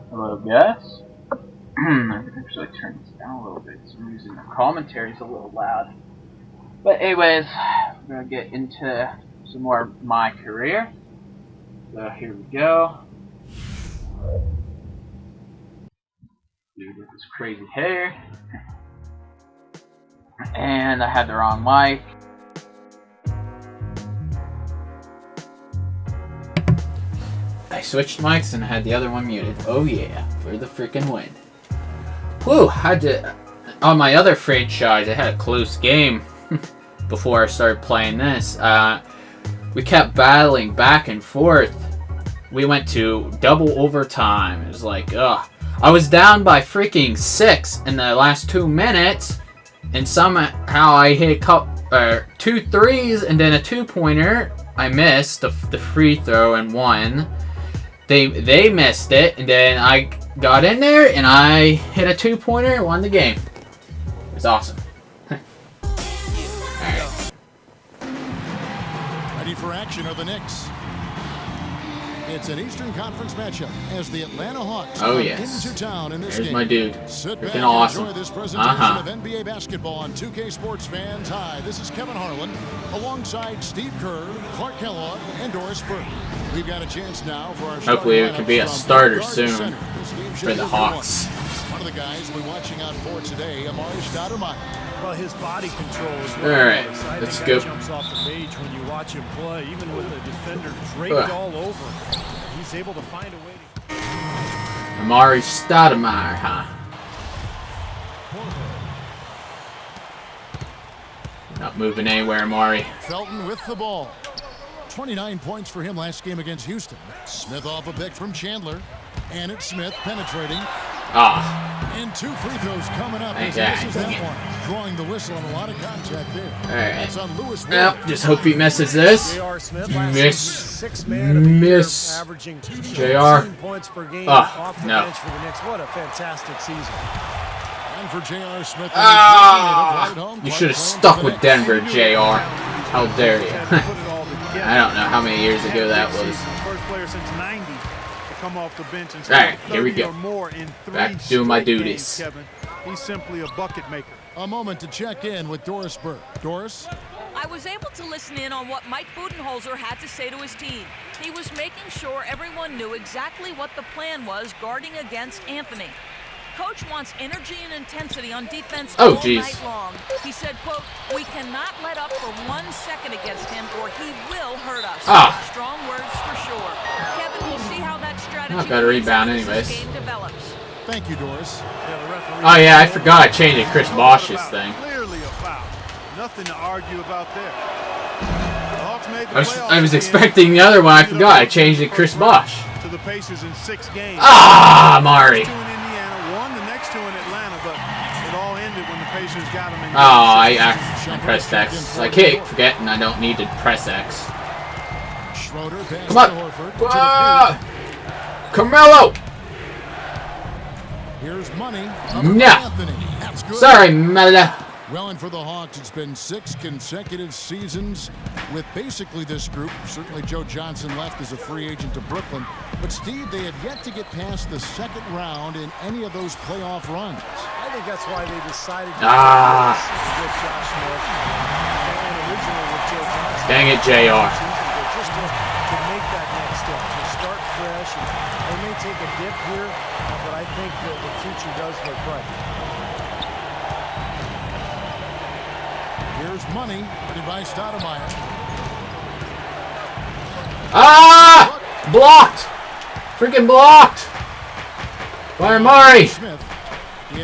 Hello, guys. I can actually turn this down a little bit. For some reason the commentary's a little loud. But anyways, we're gonna get into some more MyCareer. So here we go. Dude with this crazy hair. And I had the wrong mic. I switched mics and I had the other one muted. Oh yeah, for the freaking win. Whew, on my other franchise, I had a close game before I started playing this. We kept battling back and forth. We went to double overtime. It was like, ugh. I was down by freaking 6 in the last 2 minutes, and somehow I hit two threes and then a 2-pointer. I missed the free throw and won. They missed it, and then I got in there and I hit a 2-pointer and won the game. It was awesome. Alright. Ready for action are the Knicks. It's an Eastern Conference matchup as the Atlanta Hawks come into town in this There's game. my dude. Sit back Freaking awesome. Enjoy this presentation of NBA basketball on 2K Sports fans. Hi, this is Kevin Harlan alongside Steve Kerr, Clark Kellogg, and Doris Burke. We've got a chance now for our hopefully it can be a starter soon for the Hawks. One of the guys we're watching out for today, Amari Stoudemire. Well, his body control is all right. Let's go. Jumps off the page when you watch him play, even with the defender draped all over. He's able to find a way to... Amari Stoudemire, huh? Not moving anywhere, Amari. Felton with the ball. 29 points for him last game against Houston. Smith off a pick from Chandler. And it's Smith penetrating. And 2 free throws coming up. As he misses that one. Drawing the whistle on a lot of contact there. Alright. On Lewis. Yep, just hope he misses this. Miss. JR. Points per game no. off the bench for the Knicks. What a fantastic season. And for J.R. Smith. You should have stuck with Denver, JR. How dare you? I don't know how many years ago that was. First player since 90 to come off the bench and alright, here we go. Back to doing my duties. He's simply a bucket maker. A moment to check in with Doris Burke. Doris? I was able to listen in on what Mike Budenholzer had to say to his team. He was making sure everyone knew exactly what the plan was guarding against Anthony. Coach wants energy and intensity on defense all night long. He said, quote, "We cannot let up for 1 second against him or he will hurt us." Strong words for sure. Kevin, we'll see how that strategy got a rebound anyways. game develops. Thank you, Doris. Oh yeah, I forgot I changed Chris Bosh's thing. Clearly a foul. Nothing to argue about there. I was expecting the other one. I forgot I changed it Chris Bosh. To the Pacers in 6 games. Mari. I pressed X. I keep forgetting I don't need to press X. Come on! Carmelo! Here's money. No! Sorry, Mela. Well, and for the Hawks, it's been 6 consecutive seasons with basically this group. Certainly Joe Johnson left as a free agent to Brooklyn. But, Steve, they have yet to get past the 2nd round in any of those playoff runs. I think that's why they decided to with Josh Smith and originally with Joe Johnson. Dang it, JR. Just to make that next step, to start fresh. And they may take a dip here, but I think that the future does look bright. Here's money, ready by Stoudemire. Blocked! Freaking blocked! By Amari!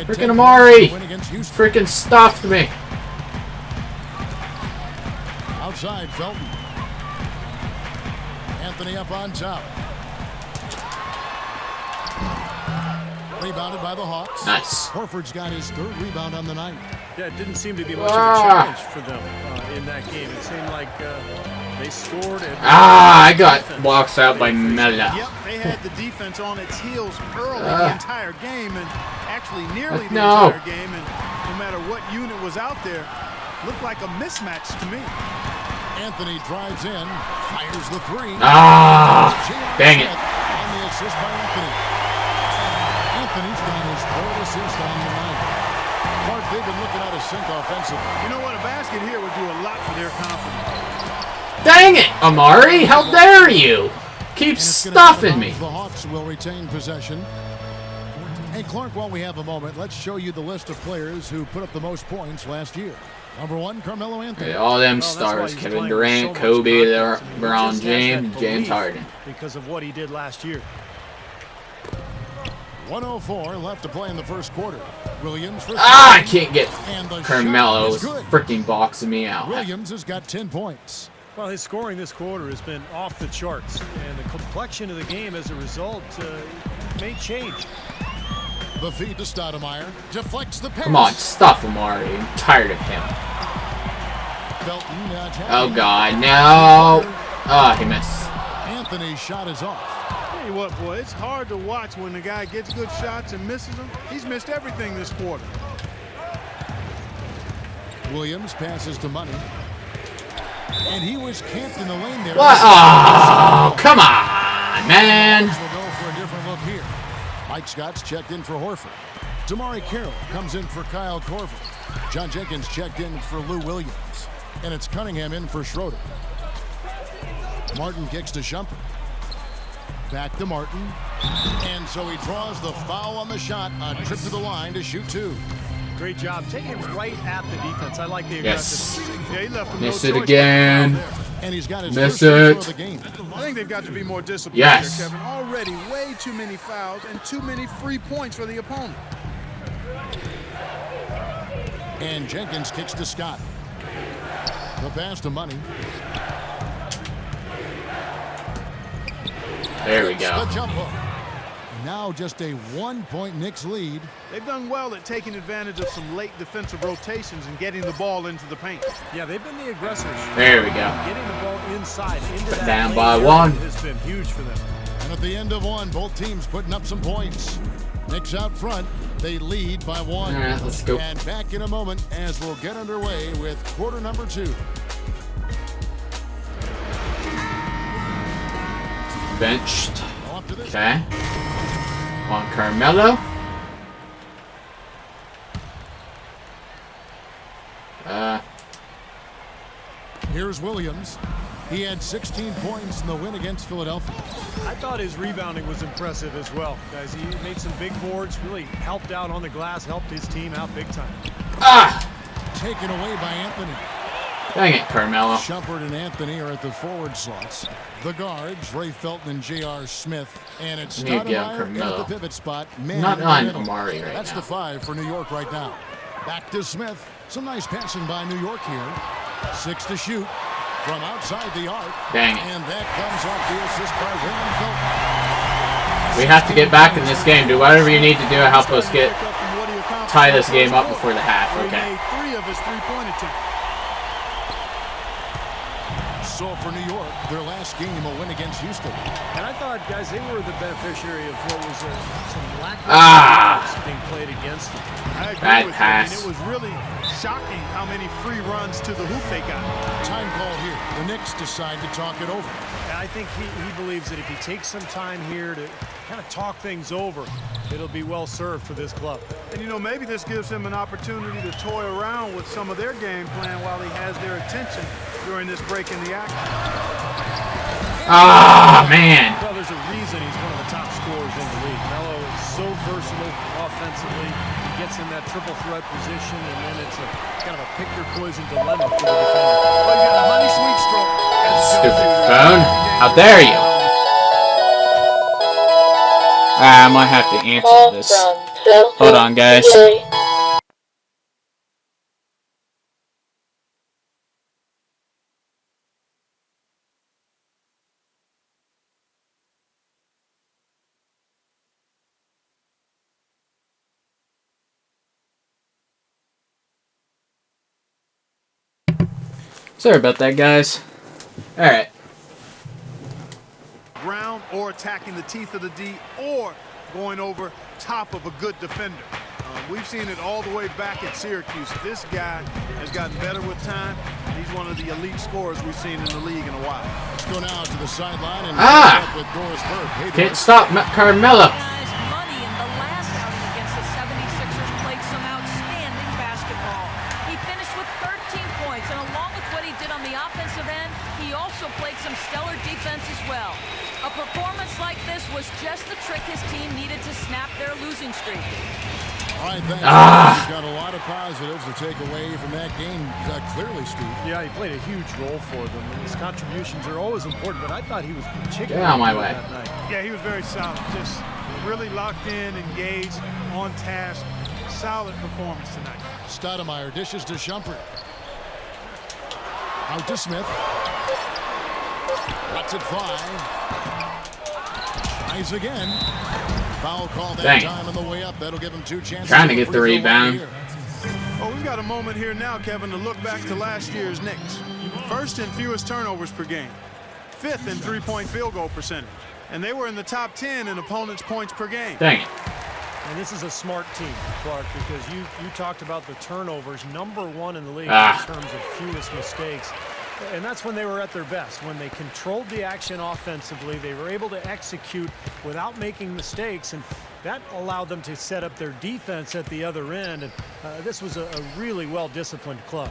Freaking Amari! Freaking stuffed me! Outside, Felton. Anthony up on top. Rebounded by the Hawks. Nice. Horford's got his 3rd rebound on the night. Yeah, it didn't seem to be much of a challenge for them in that game. It seemed like they scored. I got boxed out by Mela. Yep, they had the defense on its heels early the entire game, and actually nearly the entire game. And no matter what unit was out there, looked like a mismatch to me. Anthony drives in, fires the 3. Dang it. On the assist by Anthony. Anthony's got his 4th assist on the night. Clark, they've been looking out of sync offensively. You know what? A basket here would do a lot for their confidence. Dang it, Amari! How dare you? Keep stuffing me. The Hawks will retain possession. Hey, Clark, while we have a moment, let's show you the list of players who put up the most points last year. Number 1, Carmelo Anthony. Okay, all them stars: Kevin Durant, Kobe, LeBron James, James Harden. Because of what he did last year. 1:04 left to play in the first quarter. Williams for I can't get Carmelo. Was freaking boxing me out. Williams has got 10 points. Well, his scoring this quarter has been off the charts, and the complexion of the game as a result may change. The feed to Stoudemire. Deflects the pass. Come on, stuff Amari. I'm tired of him. Oh, God, no. Oh, he missed. Anthony's shot is off. Tell you what, boy, it's hard to watch when the guy gets good shots and misses them. He's missed everything this quarter. Williams passes to Money. And he was camped in the lane there. What? Oh, come on, man. We'll go for a different look here. Mike Scott's checked in for Horford. MyCareer comes in for Kyle Korver. John Jenkins checked in for Lou Williams. And it's Cunningham in for Schroeder. Martin kicks to Shumpert. Back to Martin. And so he draws the foul on the shot. A trip to the line to shoot 2. Great job taking right at the defense. I like the Yes. aggressive. Yeah, he left him Miss no it choice again. And he's got his Miss first free throw it. of the game. I think they've got to be more disciplined Yes. here, Kevin. Already way too many fouls and too many free points for the opponent. And Jenkins kicks to Scott. The pass to Money. There we The go. jump hook. Now just a 1-point Knicks lead. They've done well at taking advantage of some late defensive rotations and getting the ball into the paint. Yeah, they've been the aggressors. There we go. Getting the ball inside into that Down lane by area 1. has been huge for them. And at the end of 1, both teams putting up some points. Knicks out front. They lead by 1. All right, let's go. And back in a moment as we'll get underway with quarter number 2. Benched. Off to this. Okay. On Carmelo. Here's Williams. He had 16 points in the win against Philadelphia. I thought his rebounding was impressive as well, guys. He made some big boards, really helped out on the glass, helped his team out big time. Ah! Taken away by Anthony. Dang it, Carmelo. Shumpert and Anthony are at the forward slots. The guards, Ray Felton and J.R. Smith. And it's Need to get Stoudemire at Carmelo. the pivot spot. Not on Amari right That's now. the 5 for New York right now. Back to Smith. Some nice passing by New York here. 6 to shoot from outside the arc. Dang it. And that comes off the assist by Raymond Felton. We have to get back in this game. Do whatever you need to do to help us get tie this game up before the half. He Okay. made 3 of his three-point attempts. So for New York, their last game will win against Houston. And I thought, guys, they were the beneficiary of what was some lack of being played against them. I agree Bad with pass. you. I mean, it was really shocking how many free runs to the hoop they got. Time call here. The Knicks decide to talk it over. And I think he believes that if he takes some time here to kind of talk things over, it'll be well served for this club. And, you know, maybe this gives him an opportunity to toy around with some of their game plan while he has their attention during this break in the action. Ah, man. Well, there's a reason he's one of the top scorers in the league. Melo is so versatile offensively. He gets in that triple threat position, and then it's a kind of a pick your poison dilemma for the defender. Well, he's got a honey sweet stroke. Stupid phone. How dare you? I might have to answer this. Hold on, guys. Sorry about that, guys. Alright. Ground or attacking the teeth of the D or going over top of a good defender. We've seen it all the way back at Syracuse. This guy has gotten better with time. He's one of the elite scorers we've seen in the league in a while. Let's go now to the sideline and Ah! up with Doris Burke. Hey, Can't Doris. stop Carmelo. Guys, Money in the last also played some stellar defense as well. A performance like this was just the trick his team needed to snap their losing streak. All right, thanks. He's got a lot of positives to take away from that game, clearly, Steve. Yeah, he played a huge role for them. And his contributions are always important, but I thought he was particularly Get out of my way. that night. Yeah, he was very solid. Just really locked in, engaged, on task. Solid performance tonight. Stoudemire dishes to Shumpert. Out to Smith. Lets it fly. Tries again. Foul call that time on the way up. That'll give him 2 chances. Trying to get the rebound. Oh, we've got a moment here now, Kevin, to look back to last year's Knicks. First in fewest turnovers per game. 5th in three-point field goal percentage. And they were in the top 10 in opponents' points per game. Dang it. And this is a smart team, Clark, because you talked about the turnovers, #1 in the league in terms of fewest mistakes. And that's when they were at their best. When they controlled the action offensively, they were able to execute without making mistakes, and that allowed them to set up their defense at the other end. And this was a really well-disciplined club.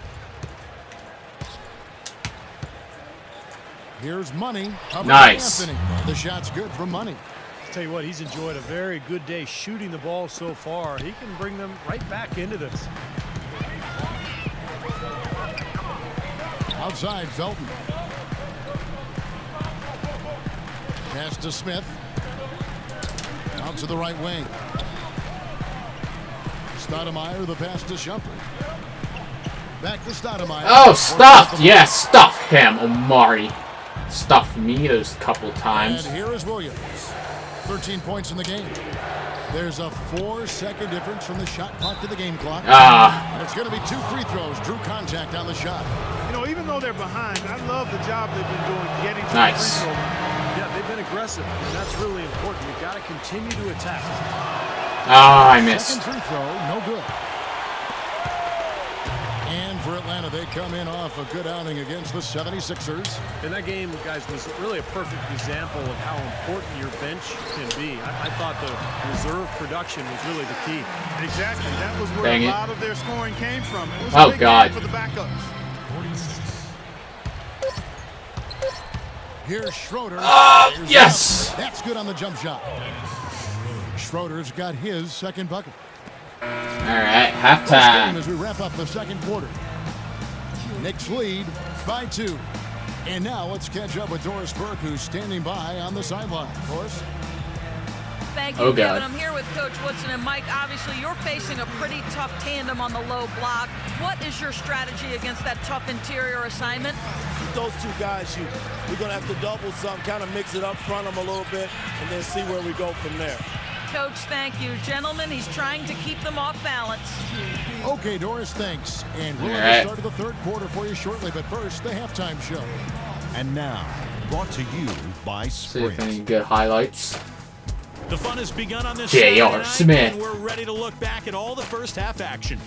Here's Money. Nice. Anthony. The shot's good from Money. Tell you what, he's enjoyed a very good day shooting the ball so far. He can bring them right back into this. Outside, Felton. Pass to Smith. Out to the right wing. Stoudemire, the pass to Shumpert. Back to Stoudemire. Oh, stuffed! Yes, stuff him, Omari. Stuffed me those couple times. And here is Williams. 13 points in the game. There's a 4-second difference from the shot clock to the game clock. And it's going to be 2 free throws. Drew contact on the shot. You know, even though they're behind, I love the job they've been doing getting to the Nice. free throw line. Yeah, they've been aggressive, and that's really important. You've got to continue to attack. I missed. Second free throw, no good. And for Atlanta, they come in off a good outing against the 76ers. And that game, guys, was really a perfect example of how important your bench can be. I thought the reserve production was really the key. Exactly. That was where Dang a it. lot of their scoring came from. It was Oh, a big God. game for the backups. Here's Schroeder. Yes! That's good on the jump shot. Schroeder's got his second bucket. Alright, First game halftime. as we wrap up the second quarter. Knicks lead by 2. And now let's catch up with Doris Burke, who's standing by on the sideline. Doris? Thank you, Oh, Kevin. God. I'm here with Coach Woodson and Mike. Obviously, you're facing a pretty tough tandem on the low block. What is your strategy against that tough interior assignment? With those two guys, we're going to have to double some, kind of mix it up front them a little bit, and then see where we go from there. Coach, thank you. Gentlemen, he's trying to keep them off balance. Okay, Doris, thanks. And we'll All have right. the start of the third quarter for you shortly, but first, the halftime show. And now, brought to you by See if Sprint. any good highlights. The fun has begun on this J.R. Saturday night, Smith. and we're ready to look back at all the first half action.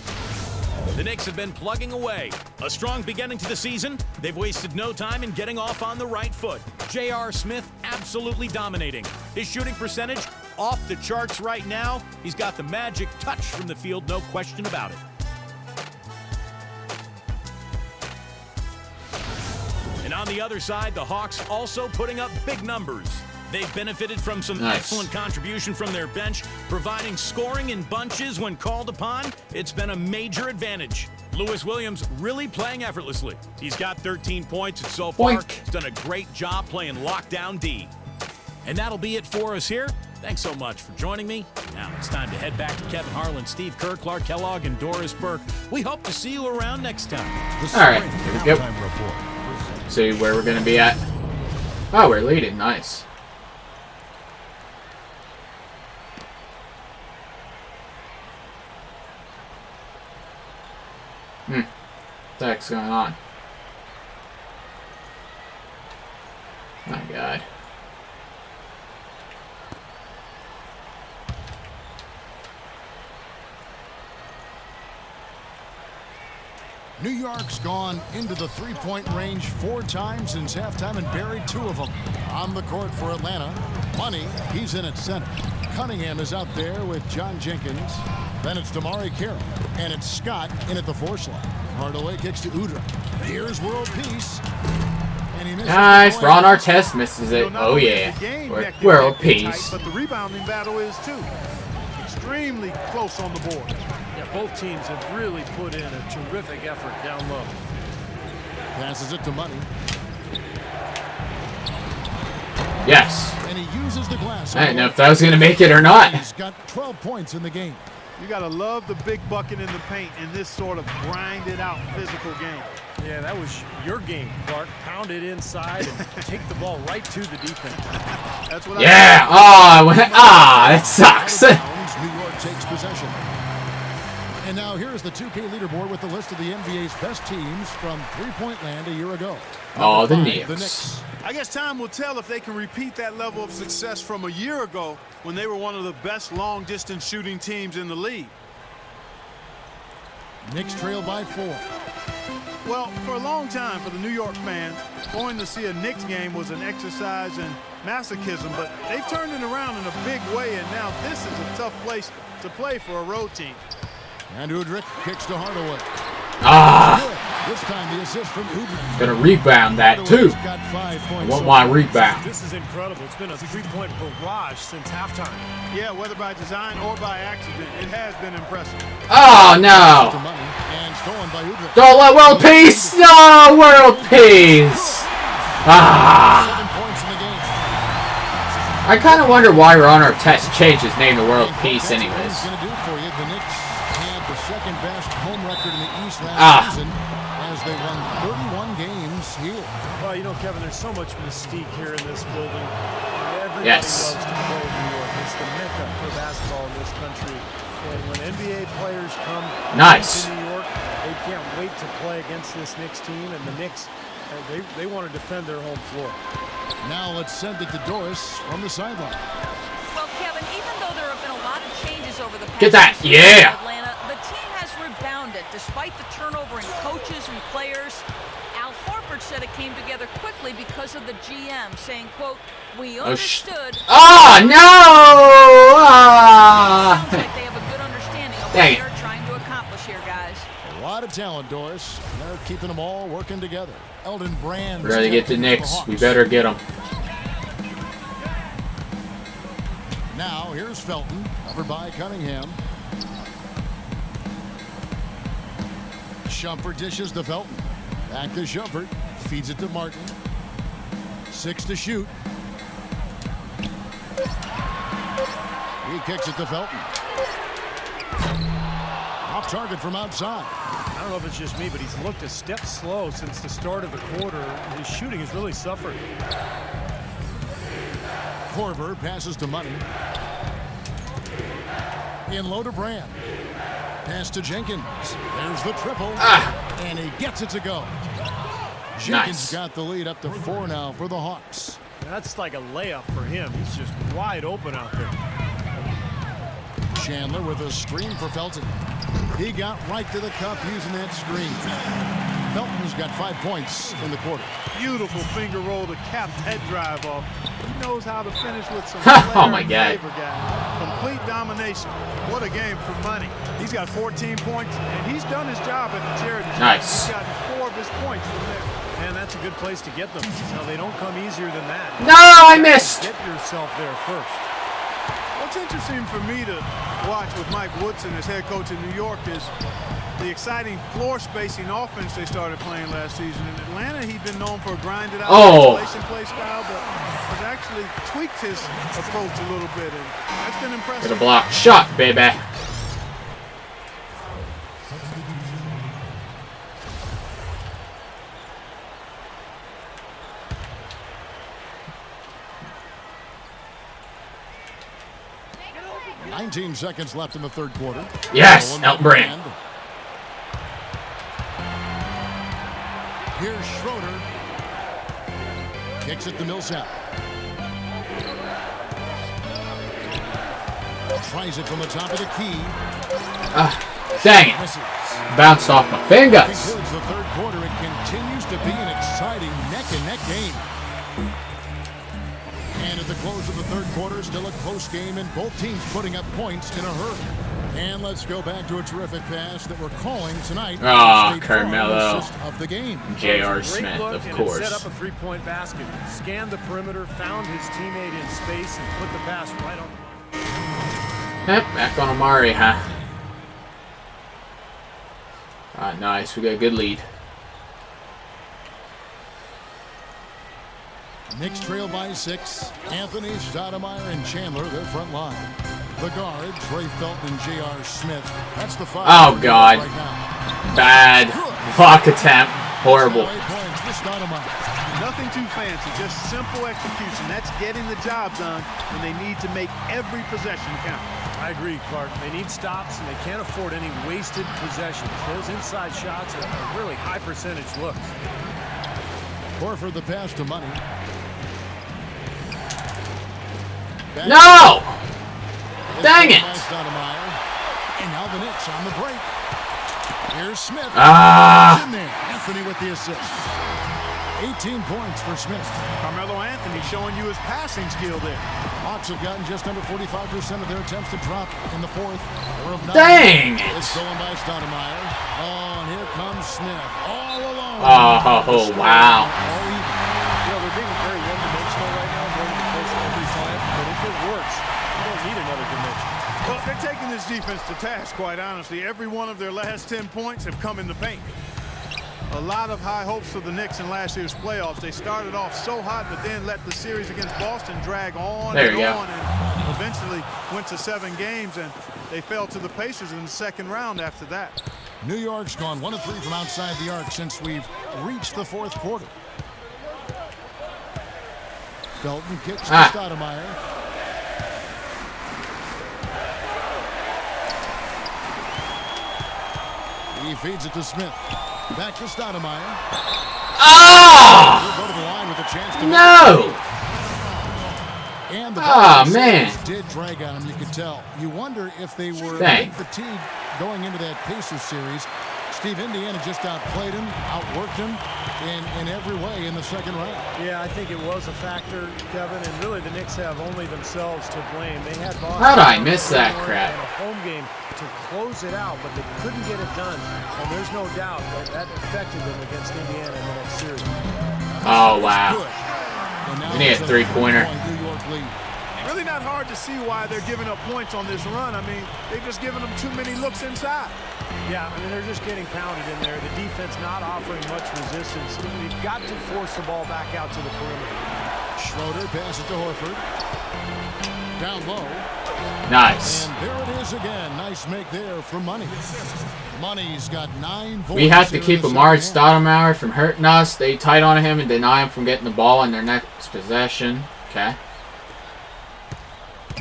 The Knicks have been plugging away. A strong beginning to the season. They've wasted no time in getting off on the right foot. J.R. Smith absolutely dominating. His shooting percentage off the charts right now. He's got the magic touch from the field, no question about it. And on the other side, the Hawks also putting up big numbers. They've benefited from some excellent contribution from their bench, providing scoring in bunches when called upon. It's been a major advantage. Lewis Williams really playing effortlessly. He's got 13 points and so far Boink. he's done a great job playing lockdown D. And that'll be it for us here. Thanks so much for joining me. Now it's time to head back to Kevin Harlan, Steve Kerr, Clark Kellogg, and Doris Burke. We hope to see you around next time. The All right, Sprint here we go. halftime report. See where we're going to be at. Oh, we're leading. Nice. What the heck's going on? My God. New York's gone into the three-point range 4 times since halftime and buried 2 of them. On the court for Atlanta, Money, he's in at center. Cunningham is out there with John Jenkins. Then it's MyCareer, and it's Scott in at the 4 slot. Hardaway kicks to Udrih. Here's World Peace. Nice. Ron Artest misses it. Oh, yeah. World peace. But the rebounding battle is, too. Extremely close on the board. Yeah, both teams have really put in a terrific effort down low. Passes it to Money. Yes. And he uses the glass. I didn't know if that was going to make it or not. He's got 12 points in the game. You got to love the big bucket in the paint in this sort of grinded out physical game. Yeah, that was your game, Clark. Pound it inside and take the ball right to the defense. That's what yeah. Oh, that sucks. New York takes possession. And now here's the 2K leaderboard with the list of the NBA's best teams from three-point land a year ago. Oh, the Knicks. Knicks. I guess time will tell if they can repeat that level of success from a year ago when they were one of the best long-distance shooting teams in the league. Knicks trail by 4. Well, for a long time for the New York fans, going to see a Knicks game was an exercise in masochism, but they've turned it around in a big way, and now this is a tough place to play for a road team. And Udrich kicks to Hardaway. This time the assist from Udrich. Gonna rebound that too. Got 5 points. I want my rebound. This is incredible. It's been a three-point barrage since halftime. Yeah, whether by design or by accident, it has been impressive. Oh no! And stolen by Udrich. Don't let world peace. No world peace. 7 points in the game. I kind of wonder why Ron Artest changed his name to World Peace, anyways. That's what he's gonna do for you. The Knicks had the second best home record in the East last season as they won 31 games here. Well, you know, Kevin, there's so much mystique here in this building. Everybody Yes. loves to play in New York. It's the mecca for basketball in this country. And when NBA players come Nice. to New York, they can't wait to play against this Knicks team. And the Knicks, they want to defend their home floor. Now let's send it to Doris from the sideline. Well, Kevin, even though there have been a lot of changes over the past Get that, few years in yeah. Atlanta, the team has rebounded despite the turnover in coaches and players. Al Horford said it came together quickly because of the GM, saying, quote, "We understood." Oh no! Sounds like they have a good understanding of what Dang it. they're trying to accomplish here, guys. A lot of talent, Doris. They're keeping them all working together. Eldon Brand. We're gonna get the Knicks. We better get them. Now here's Felton, covered by Cunningham. Shumpert dishes to Felton. Back to Shumpert. Feeds it to Martin. 6 to shoot. He kicks it to Felton. Off target from outside. I don't know if it's just me, but he's looked a step slow since the start of the quarter. His shooting has really suffered. Korver passes to Money. In low to Brand. Pass to Jenkins. There's the triple. And he gets it to go. Jenkins got the lead up to 4 now for the Hawks. That's like a layup for him. He's just wide open out there. Chandler with a screen for Felton. He got right to the cup using that screen. Felton's got 5 points in the quarter. Beautiful finger roll to cap head drive off. He knows how to finish with some Oh my God. Complete domination. What a game for Money. He's got 14 points, and he's done his job at the charity. Nice. He's gotten 4 of his points from there. And that's a good place to get them. No, they don't come easier than that. No, I missed. Get yourself there first. What's interesting for me to watch with Mike Woodson as head coach in New York is the exciting floor spacing offense they started playing last season. In Atlanta, he'd been known for a grinded out isolation play style, but has actually tweaked his approach a little bit, and that's been impressive. Get a block shot, baby. "19 seconds left in the third quarter." Yes, Elton Brand. Here's Schroeder. Kicks it to Millsap. Tries it from the top of the key. Dang it. Misses. Bounced off my fingers. Concludes the third quarter. It continues to be an exciting neck-and-neck game. And at the close of the third quarter, still a close game, and both teams putting up points in a hurry. And let's go back to a terrific pass that we're calling tonight. Oh, Carmelo. Of the game. J.R. Smith, of course. Set up a three-point basket, scanned the perimeter, found his teammate in space, and put the pass right on. Yep, back on Amari, huh? Alright, nice. We got a good lead. Knicks trail by 6. Anthony, Stoudemire, and Chandler, their front line. The guard, Trey Felton and J.R. Smith. That's the 5. Oh, God. Right now. Bad block attempt. Horrible. Nothing too fancy, just simple execution. That's getting the job done when they need to make every possession count. I agree, Clark. They need stops, and they can't afford any wasted possessions. Those inside shots are really high percentage looks. Horford the pass to Money. No! Dang it! And now the Knicks on the break. Here's Smith. In there. Anthony with the assist. 18 points for Smith. Carmelo Anthony showing you his passing skill there. Hawks have gotten just under 45% of their attempts to drop in the fourth. Dang it! It's going by Stoudemire. Oh, and here comes Smith. All alone. Oh, wow. They're being very one-dimensional right now, going to the post every time. But if it works, you don't need another dimension. Well, they're taking this defense to task, quite honestly. Every one of their last 10 points have come in the paint. A lot of high hopes for the Knicks in last year's playoffs. They started off so hot, but then let the series against Boston drag on and eventually went to 7 games, and they fell to the Pacers in the second round after that. New York's gone 1 of 3 from outside the arc since we've reached the fourth quarter. Felton kicks to Stoudemire. He feeds it to Smith. Back to Stoudemire. Oh! He'll go to the line with a chance to No! And the man. Did drag on him, you could tell. You wonder if they were fatigued going into that Pacers series. Steve, Indiana just outplayed him, outworked him in every way in the second round. Yeah, I think it was a factor, Kevin, and really the Knicks have only themselves to blame. They had Boston. How'd I miss that crap? In a home game to close it out, but they couldn't get it done. And there's no doubt that affected them against Indiana in the next series. Oh, wow. We need a three-pointer. Really not hard to see why they're giving up points on this run. I mean, they've just given them too many looks inside. Yeah, I mean, they're just getting pounded in there. The defense not offering much resistance. You've got to force the ball back out to the perimeter. Schroeder passes to Horford. Down low. Nice. And there it is again. Nice make there for Money. Money's got 9 points. We have to keep Amari Stoudemire from hurting us. Stay tight on him and deny him from getting the ball in their next possession. Okay.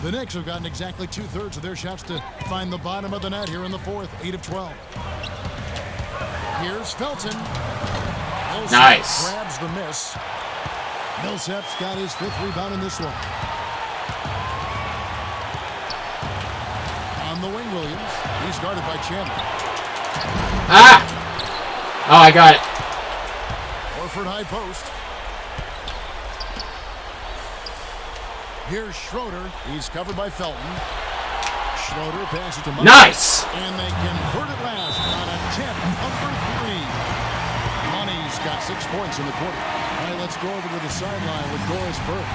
The Knicks have gotten exactly 2/3 of their shots to find the bottom of the net here in the fourth. 8 of 12. Here's Felton. Millsap nice. Grabs the miss. Millsap's got his 5th rebound in this one. On the wing, Williams. He's guarded by Chandler. Oh, I got it. Horford high post. Here's Schroeder. He's covered by Felton. Schroeder passes to Money. Nice. And they convert it last on attempt number 3. Money's got 6 points in the quarter. All right, let's go over to the sideline with Doris Burke.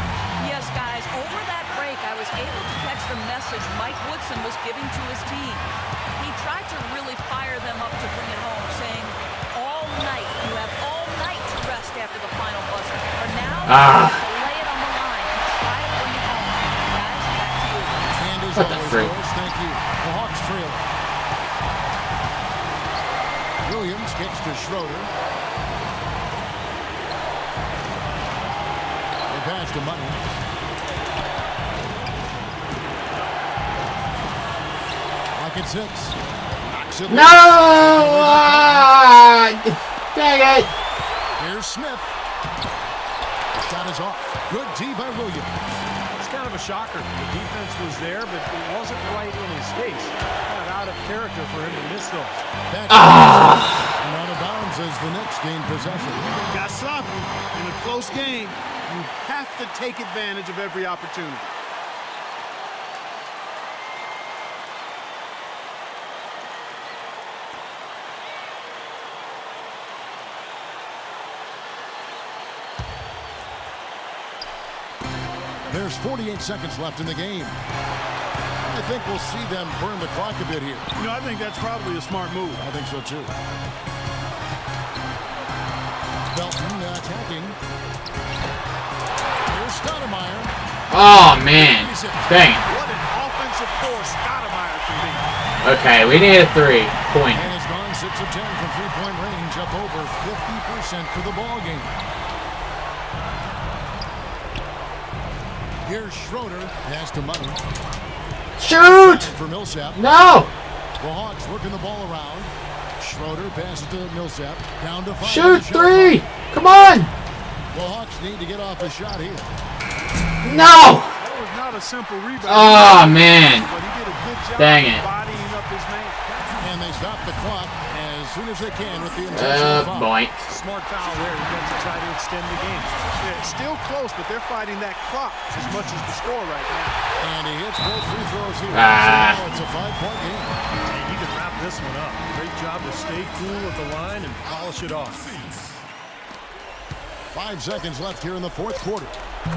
Yes, guys, over that break, I was able to catch the message Mike Woodson was giving to his team. He tried to really fire them up to bring it home, saying, all night, you have all night to rest after the final buzzer. For now, lay it on the line and try to bring it home. Guys, back to you. What the freak? Thank you. The Hawks trail. Williams kicks to Schroeder. They pass to Money. Lock at 6. Knocks it. No! Dang it! Here's Smith. The shot is off. Good D by Williams. It's kind of a shocker. The defense was there, but it wasn't right in his face. Kind of out of character for him to miss those. And out of bounds as the Knicks gain possession. Got sloppy in a close game. You have to take advantage of every opportunity. There's 48 seconds left in the game. I think we'll see them burn the clock a bit here. You know, I think that's probably a smart move. I think so, too. Belton attacking. Here's Stoudemire. Oh, man. Dang it. What an offensive force Stoudemire can be. Okay, we need a 3-point. And it's gone 6 of 10 from three-point range, up over 50% for the ball game. Here's Schroeder. Pass to Money. Shoot! For Millsap. No! The Hawks working the ball around. Schroeder passes to Millsap. Down to 5. Shoot 3! Come on! The Hawks need to get off a shot here. No! That was not a simple rebound. Oh, man. But he did a good job Dang it. bodying up his man. And they stop the clock as soon as they can with the intentional foul. Boink. Smart foul there. You got to try to extend the game. Yeah, it's still close, but they're fighting that clock as much as the score right now. And he hits both free throws here. Ah. So now it's a 5-point game. And he can wrap this one up. Great job to stay cool at the line and polish it off. 5 seconds left here in the fourth quarter.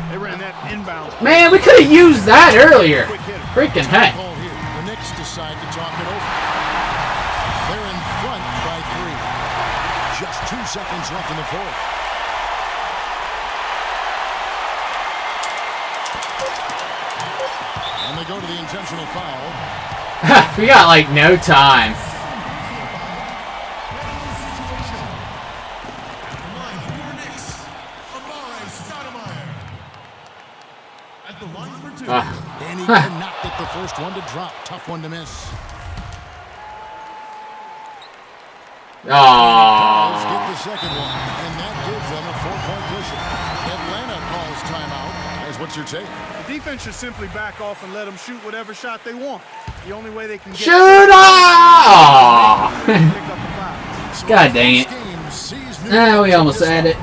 They ran that inbound. Man, we could have used that earlier. Freaking heck. Ball here. The Knicks decide to talk it over. They're in front by 3. Just 2 seconds left in the fourth. And they go to the intentional foul. We got like no time. And he cannot get the first one to drop. Tough one to miss. Let's get the second one, and that gives them a 4-point cushion. Atlanta calls timeout. Guys, what's your take? The defense should simply back off and let them shoot whatever shot they want. The only way they can get Shoot! God dang it. We almost had it.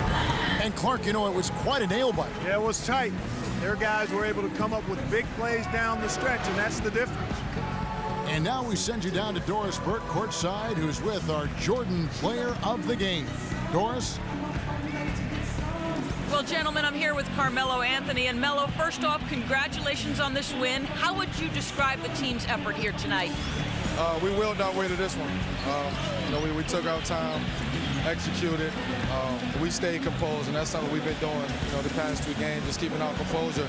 And Clark, you know, it was quite a nail biter. Yeah, it was tight. Their guys were able to come up with big plays down the stretch, and that's the difference. And now we send you down to Doris Burke courtside, who's with our Jordan player of the game. Doris? Well, gentlemen, I'm here with Carmelo Anthony. And Melo, first off, congratulations on this win. How would you describe the team's effort here tonight? We willed our way to this one. We took our time, executed. We stayed composed, and that's something we've been doing, the past 2 games, just keeping our composure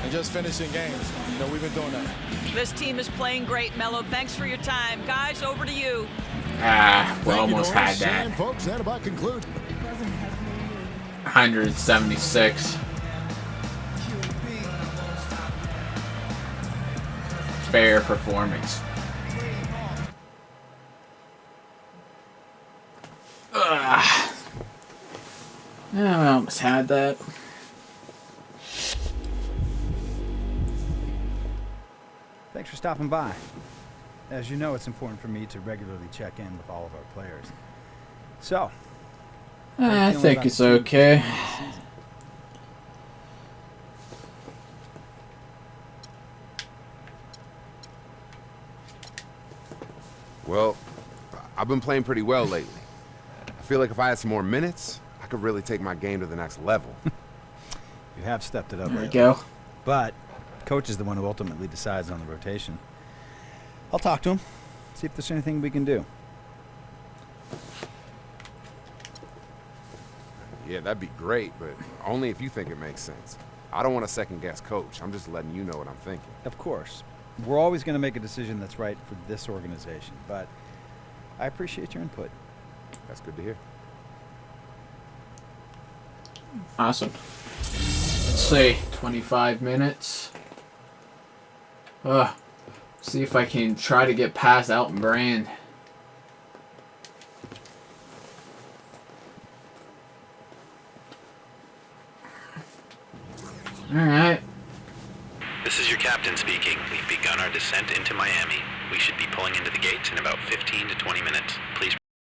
and just finishing games. We've been doing that. This team is playing great, Melo. Thanks for your time. Guys, over to you. We almost had that. And folks, that about concludes. 176. Fair performance. Yeah, we almost had that. Thanks for stopping by. As you know, it's important for me to regularly check in with all of our players. So, I think it's okay. Well, I've been playing pretty well lately. I feel like if I had some more minutes, I could really take my game to the next level. You have stepped it up. There we go. But coach is the one who ultimately decides on the rotation. I'll talk to him, see if there's anything we can do. Yeah, that'd be great, but only if you think it makes sense. I don't want to second-guess coach. I'm just letting you know what I'm thinking. Of course. We're always going to make a decision that's right for this organization, but I appreciate your input. That's good to hear. Awesome. Let's see, 25 minutes. See if I can try to get past Elton Brand. Alright. This is your captain speaking. We've begun our descent into Miami. We should be pulling into the gates in about 15 to 20 minutes. Please